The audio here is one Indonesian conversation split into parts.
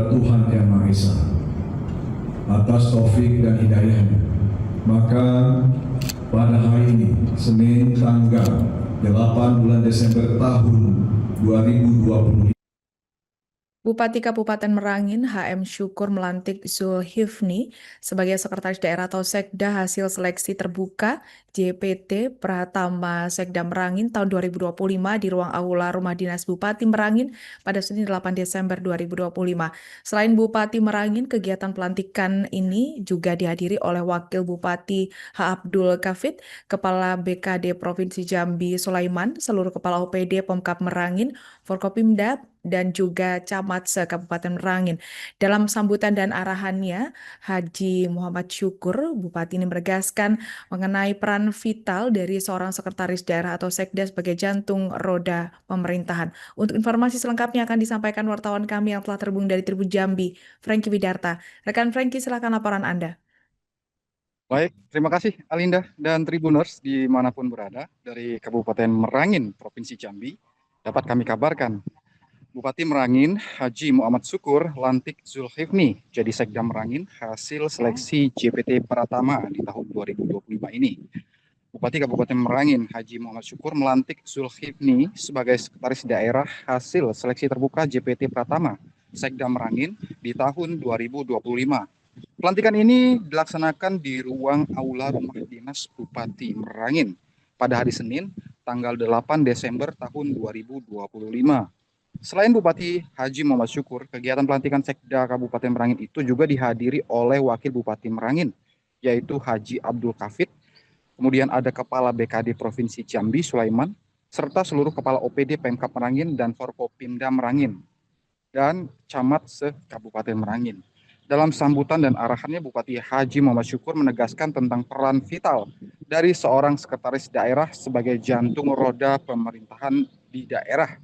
kepada Tuhan Yang Maha Esa atas taufik dan hidayahnya. Maka pada hari ini, Senin tanggal 8 bulan Desember tahun 2020, Bupati Kabupaten Merangin HM Syukur melantik Zulkifli sebagai Sekretaris Daerah atau Sekda hasil seleksi terbuka JPT Pratama Sekda Merangin tahun 2025 di ruang aula Rumah Dinas Bupati Merangin pada Senin 8 Desember 2025. Selain Bupati Merangin, kegiatan pelantikan ini juga dihadiri oleh Wakil Bupati H. Abdul Kafid, Kepala BKD Provinsi Jambi Sulaiman, seluruh Kepala OPD Pemkab Merangin, Forkopimda, dan juga Camat se-Kabupaten Merangin. Dalam sambutan dan arahannya, Haji Muhammad Syukur, Bupati ini menegaskan mengenai peran vital dari seorang sekretaris daerah atau sekda sebagai jantung roda pemerintahan. Untuk informasi selengkapnya akan disampaikan wartawan kami yang telah terhubung dari Tribun Jambi, Franky Widarta. Rekan Franky, silakan laporan Anda. Baik, terima kasih Alinda dan Tribuners dimanapun berada dari Kabupaten Merangin, Provinsi Jambi. Dapat kami kabarkan, Bupati Merangin Haji Muhammad Syukur lantik Zulkifli jadi Sekda Merangin hasil seleksi JPT Pratama di tahun 2025 ini. Bupati Kabupaten Merangin Haji Muhammad Syukur melantik Zulkifli sebagai Sekretaris Daerah hasil seleksi terbuka JPT Pratama Sekda Merangin di tahun 2025. Pelantikan ini dilaksanakan di ruang aula Rumah Dinas Bupati Merangin pada hari Senin tanggal 8 Desember tahun 2025. Selain Bupati Haji Muhammad Syukur, kegiatan pelantikan Sekda Kabupaten Merangin itu juga dihadiri oleh Wakil Bupati Merangin, yaitu Haji Abdul Kafid, kemudian ada Kepala BKD Provinsi Jambi Sulaiman, serta seluruh Kepala OPD Pemkab Merangin dan Forkopimda Merangin, dan Camat se-Kabupaten Merangin. Dalam sambutan dan arahannya, Bupati Haji Muhammad Syukur menegaskan tentang peran vital dari seorang sekretaris daerah sebagai jantung roda pemerintahan di daerah.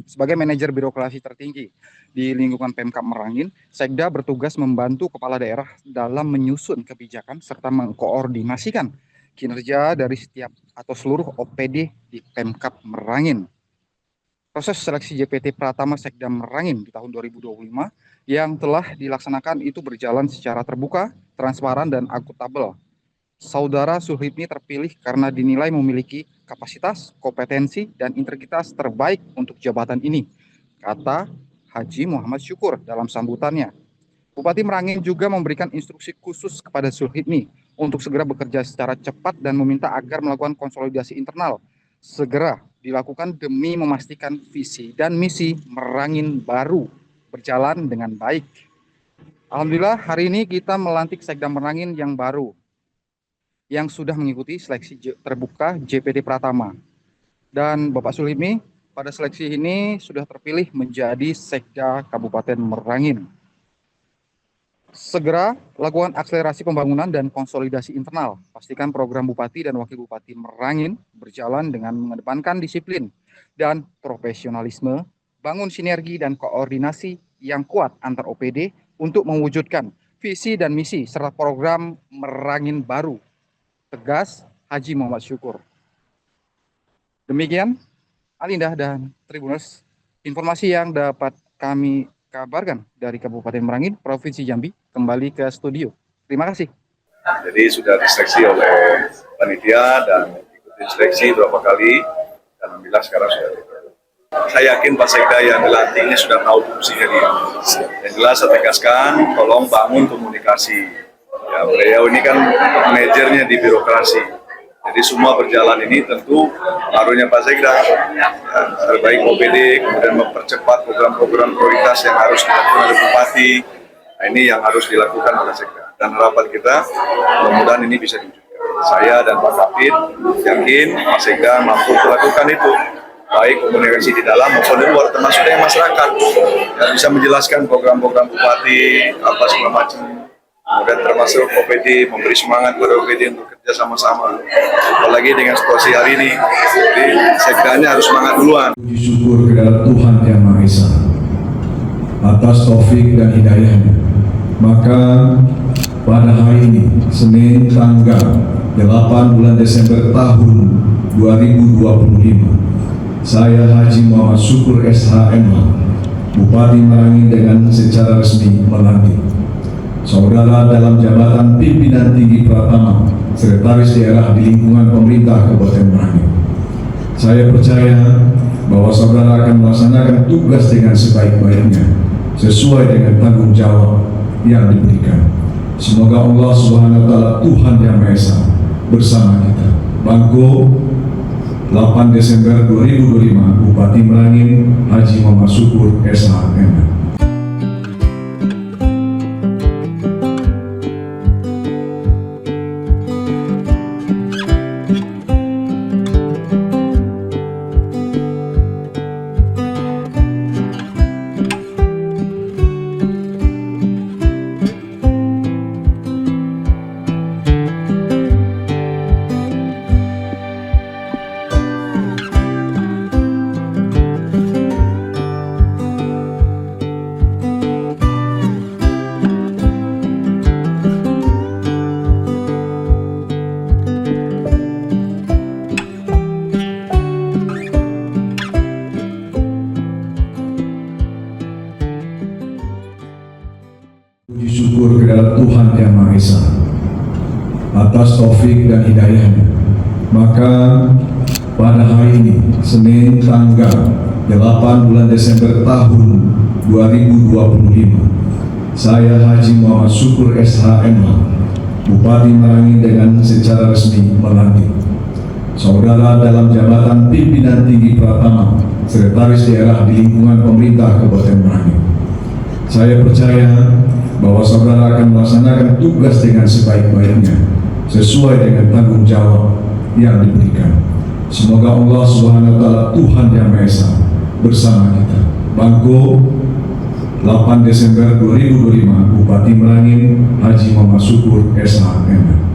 Sebagai manajer birokrasi tertinggi di lingkungan Pemkab Merangin, Sekda bertugas membantu kepala daerah dalam menyusun kebijakan serta mengkoordinasikan kinerja dari setiap atau seluruh OPD di Pemkab Merangin. Proses seleksi JPT Pratama Sekda Merangin di tahun 2025 yang telah dilaksanakan itu berjalan secara terbuka, transparan, dan akuntabel. Saudara Zulkifli terpilih karena dinilai memiliki kapasitas, kompetensi, dan integritas terbaik untuk jabatan ini, kata Haji Muhammad Syukur dalam sambutannya. Bupati Merangin juga memberikan instruksi khusus kepada Zulkifli untuk segera bekerja secara cepat dan meminta agar melakukan konsolidasi internal segera dilakukan demi memastikan visi dan misi Merangin baru berjalan dengan baik. Alhamdulillah hari ini kita melantik Sekda Merangin yang baru, yang sudah mengikuti seleksi terbuka JPT Pratama. Dan Bapak Zulkifli pada seleksi ini sudah terpilih menjadi Sekda Kabupaten Merangin. Segera lakukan akselerasi pembangunan dan konsolidasi internal. Pastikan program Bupati dan Wakil Bupati Merangin berjalan dengan mengedepankan disiplin dan profesionalisme, bangun sinergi dan koordinasi yang kuat antar OPD untuk mewujudkan visi dan misi serta program Merangin baru. Tegas Haji Muhammad Syukur. Demikian Alinda dan Tribuners, informasi yang dapat kami kabarkan dari Kabupaten Merangin, Provinsi Jambi. Kembali ke studio. Terima kasih. Jadi sudah diseleksi oleh panitia dan ikuti seleksi beberapa kali dan alhamdulillah sekarang sudah. Saya yakin Pak Sekda yang dilantik ini sudah tahu fungsinya dia. Yang jelas saya tegaskan, tolong bangun komunikasi. Ya, beliau ini kan manajernya di birokrasi. Jadi semua berjalan ini tentu pengaruhnya Pak Sekda. Ya, terbaik OPD, kemudian mempercepat program-program prioritas yang harus dilakukan oleh Bupati. Nah, ini yang harus dilakukan oleh Sekda. Dan harapan kita, mudah-mudahan ini bisa diwujudkan. Saya dan Pak Kapit yakin Pak Sekda mampu melakukan itu. Baik komunikasi di dalam maupun di luar, termasuk dengan masyarakat. Yang bisa menjelaskan program-program Bupati, apa segala macam. Kemudian termasuk OPD, memberi semangat kepada OPD untuk kerja sama-sama. Apalagi dengan situasi hari ini, jadi Sekdanya harus semangat duluan. puji syukur kepada Tuhan Yang Maha Esa atas taufik dan hidayahnya. Maka pada hari ini, Senin tanggal 8 bulan Desember tahun 2025, saya Haji Muhammad Syukur SHM Bupati Merangin dengan secara resmi melantik Saudara dalam jabatan pimpinan tinggi Pratama, Sekretaris Daerah di lingkungan pemerintah Kabupaten Merangin. Saya percaya bahwa saudara akan melaksanakan tugas dengan sebaik-baiknya, sesuai dengan tanggung jawab yang diberikan. Semoga Allah Subhanahu wa Ta'ala, Tuhan Yang Maha Esa, bersama kita. Bangko 8 Desember 2025, Bupati Merangin Haji Muhammad Syukur SH.M. Puji syukur kepada Tuhan Yang Maha Esa atas taufik dan hidayahnya. Maka pada hari ini, Senin tanggal 8 bulan Desember tahun 2025, saya Haji Muhammad Syukur SH.M. Bupati Merangin dengan secara resmi melantik saudara dalam jabatan pimpinan tinggi Pratama, Sekretaris Daerah di lingkungan pemerintah Kabupaten Merangin. Saya percaya bahwa saudara akan melaksanakan tugas dengan sebaik-baiknya, sesuai dengan tanggung jawab yang diberikan. Semoga Allah Subhanahu wa Ta'ala, Tuhan Yang Maha Esa, bersama kita. Bangko 8 Desember 2025, Bupati Merangin Haji Muhammad Syukur SH.M.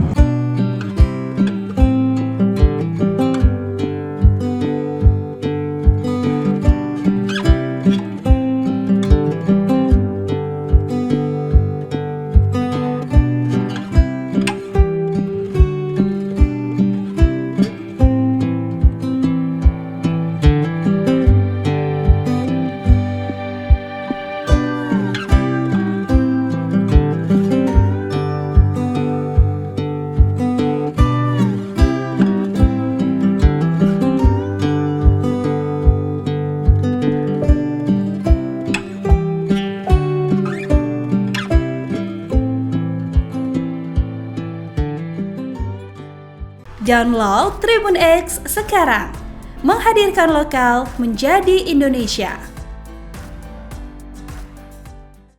Download Tribun X sekarang, menghadirkan lokal menjadi Indonesia.